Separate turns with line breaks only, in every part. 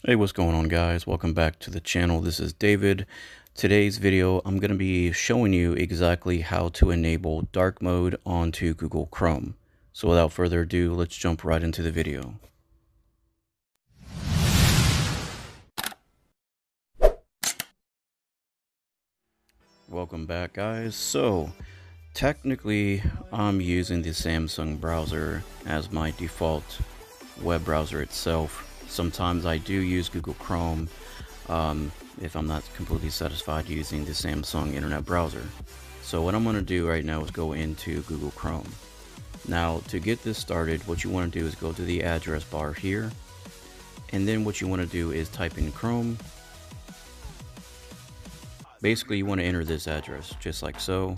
Hey, what's going on, guys? Welcome back to the channel. This is David. Today's video, I'm going to be showing you exactly how to enable dark mode onto Google Chrome. So without further ado, let's jump right into the video. Welcome back, guys. So technically, I'm using the Samsung browser as my default web browser itself. Sometimes I do use Google Chrome if I'm not completely satisfied using the Samsung internet browser. So what I'm going to do right now is go into Google Chrome. Now to get this started, what you want to do is go to the address bar here, and then what you want to do is type in Chrome. Basically you want to enter this address just like so.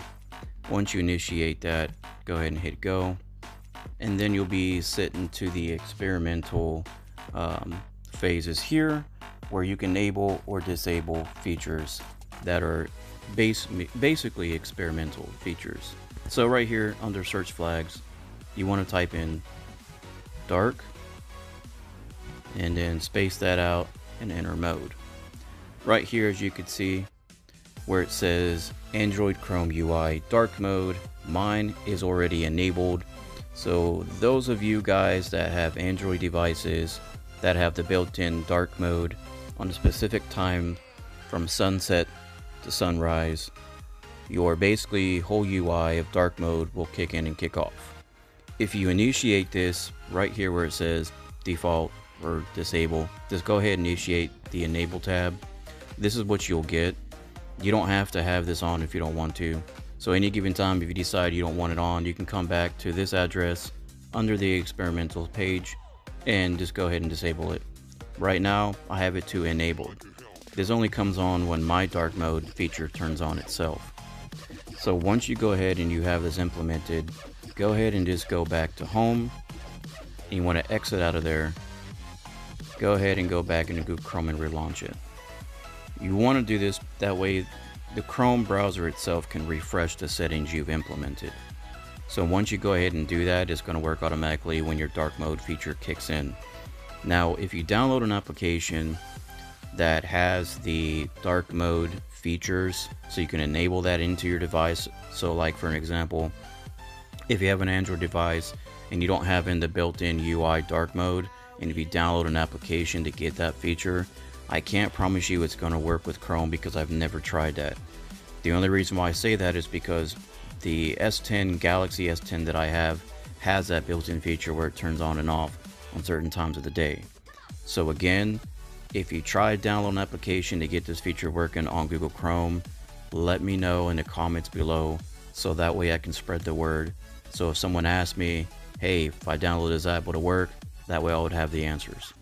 Once you initiate that, go ahead and hit go, and then you'll be sitting to the experimental phases here, where you can enable or disable features that are basically experimental features. So right here under search flags, you want to type in dark and then space that out and enter mode. Right here, as you can see where it says Android Chrome UI dark mode, mine is already enabled. So those of you guys that have Android devices that have the built-in dark mode on a specific time from sunset to sunrise, your basically whole UI of dark mode will kick in and kick off. If you initiate this right here where it says default or disable, just go ahead and initiate the enable tab. This is what you'll get. You don't have to have this on if you don't want to. So any given time, if you decide you don't want it on, you can come back to this address under the experimental page and just go ahead and disable it. Right now, I have it to enabled. This only comes on when my dark mode feature turns on itself. So once you go ahead and you have this implemented, go ahead and just go back to home. And you want to exit out of there. Go ahead and go back into Google Chrome and relaunch it. You want to do this that way the Chrome browser itself can refresh the settings you've implemented. So once you go ahead and do that, it's going to work automatically when your dark mode feature kicks in. Now, if you download an application that has the dark mode features, so you can enable that into your device. So like for an example, if you have an Android device and you don't have in the built-in UI dark mode, and if you download an application to get that feature, I can't promise you it's going to work with Chrome because I've never tried that. The only reason why I say that is because the S10, Galaxy S10 that I have has that built-in feature where it turns on and off on certain times of the day. So again, if you try to download an application to get this feature working on Google Chrome, let me know in the comments below so that way I can spread the word. So if someone asks me, hey, if I download this app, will it work? That way I would have the answers.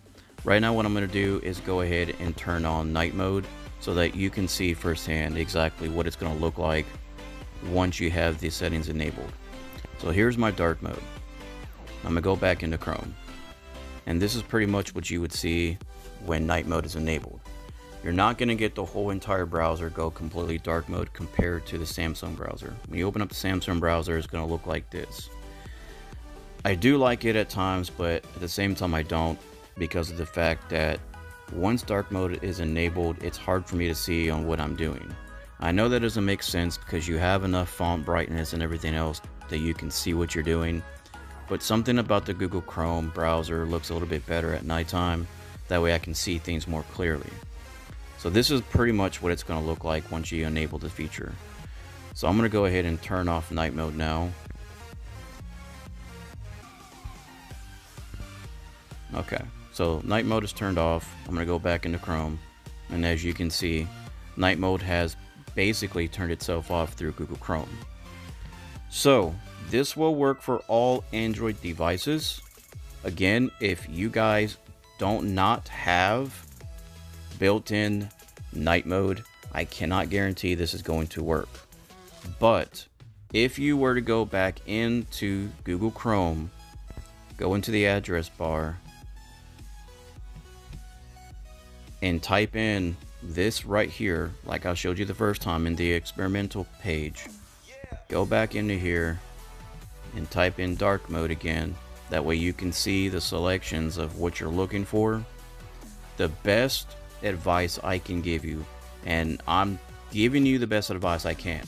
Right now what I'm going to do is go ahead and turn on night mode so that you can see firsthand exactly what it's going to look like once you have these settings enabled. So here's my dark mode. I'm going to go back into Chrome. And this is pretty much what you would see when night mode is enabled. You're not going to get the whole entire browser go completely dark mode compared to the Samsung browser. When you open up the Samsung browser, it's going to look like this. I do like it at times, but at the same time I don't, because of the fact that once dark mode is enabled, it's hard for me to see on what I'm doing. I know that doesn't make sense because you have enough font brightness and everything else that you can see what you're doing, but something about the Google Chrome browser looks a little bit better at nighttime. That way I can see things more clearly. So this is pretty much what it's going to look like once you enable the feature. So I'm going to go ahead and turn off night mode now. Okay, so night mode is turned off. I'm going to go back into Chrome, and as you can see, night mode has basically turned itself off through Google Chrome. So this will work for all Android devices. Again, if you guys don't not have built-in night mode, I cannot guarantee this is going to work. But if you were to go back into Google Chrome, go into the address bar and type in this right here, like I showed you the first time in the experimental page, go back into here and type in dark mode again. That way you can see the selections of what you're looking for. the best advice I can give you, and I'm giving you the best advice I can.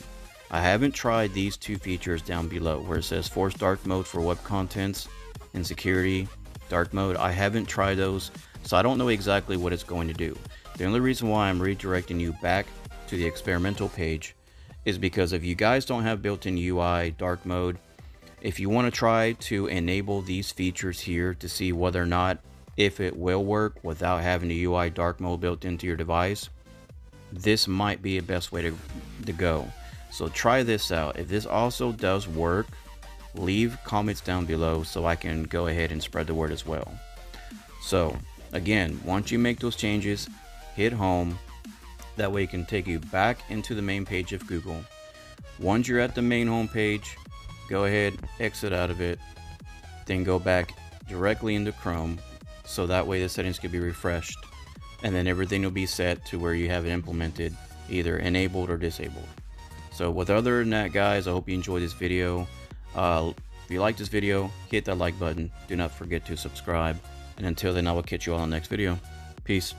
I haven't tried these two features down below where it says force dark mode for web contents and security dark mode. I haven't tried those, so I don't know exactly what it's going to do. The only reason why I'm redirecting you back to the experimental page is because if you guys don't have built-in UI dark mode, if you want to try to enable these features here to see whether or not if it will work without having the UI dark mode built into your device, this might be the best way to go. So try this out. If this also does work, leave comments down below so I can go ahead and spread the word as well. So again, once you make those changes, hit home. That way it can take you back into the main page of Google. Once you're at the main home page, go ahead, exit out of it, then go back directly into Chrome, so that way the settings can be refreshed, and then everything will be set to where you have it implemented, either enabled or disabled. So with other than that, guys, I hope you enjoyed this video. If you like this video, hit that like button. Do not forget to subscribe, and until then, I will catch you all in the next video. Peace.